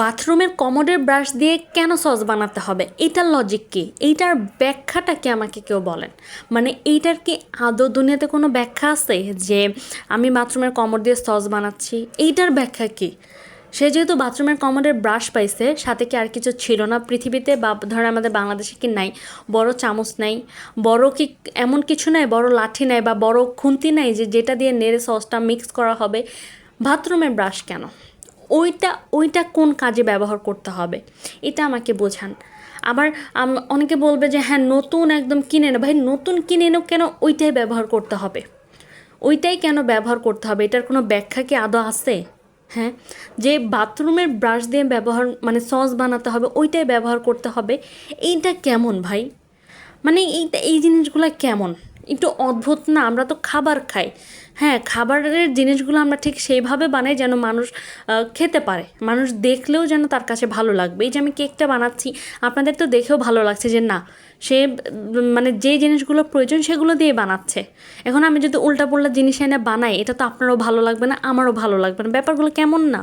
বাথরুমের কমোডের ব্রাশ দিয়ে কেন সস বানাতে হবে? এটার লজিক কী? এইটার ব্যাখ্যাটা কি আমাকে কেউ বলেন। মানে এইটার কি আদৌ দুনিয়াতে কোনো ব্যাখ্যা আছে যে আমি বাথরুমের কমোড দিয়ে সস বানাচ্ছি? এইটার ব্যাখ্যা কী? সে যেহেতু বাথরুমের কমোডের ব্রাশ পাইছে, সাথে কি আর কিছু ছিল না পৃথিবীতে? বা ধর আমাদের বাংলাদেশে কি নাই বড় চামচ নাই, বড় কি এমন কিছু নাই, বড় লাঠি নাই বা বড় খুন্তি নাই যে যেটা দিয়ে নেড়ে সসটা মিক্স করা হবে? বাথরুমের ব্রাশ কেন? ওইটা ওইটা কোন কাজে ব্যবহার করতে হবে এটা আমাকে বোঝান। আবার অনেকে বলবে যে হ্যাঁ নতুন একদম কিনে না, ভাই নতুন কিনে এনো কেন ওইটাই ব্যবহার করতে হবে? ওইটাই কেন ব্যবহার করতে হবে? এটার কোনো ব্যাখ্যা কি আদৌ আছে? হ্যাঁ, যে বাথরুমের ব্রাশ দিয়ে ব্যবহার মানে সস বানাতে হবে ওইটাই ব্যবহার করতে হবে, এইটা কেমন ভাই? মানে এই জিনিসগুলো কেমন? একটু অদ্ভুত না? আমরা তো খাবার খাই, হ্যাঁ খাবারের জিনিসগুলো আমরা ঠিক সেইভাবে বানাই যেন মানুষ খেতে পারে, মানুষ দেখলেও যেন তার কাছে ভালো লাগবে। এই যে আমি কেকটা বানাচ্ছি, আপনাদের তো দেখেও ভালো লাগছে যে না সে মানে যে জিনিসগুলো প্রয়োজন সেগুলো দিয়ে বানাচ্ছে। এখন আমি যদি উল্টাপাল্টা জিনিস এনে বানাই, এটা তো আপনারও ভালো লাগবে না, আমারও ভালো লাগবে না। ব্যাপারগুলো কেমন না?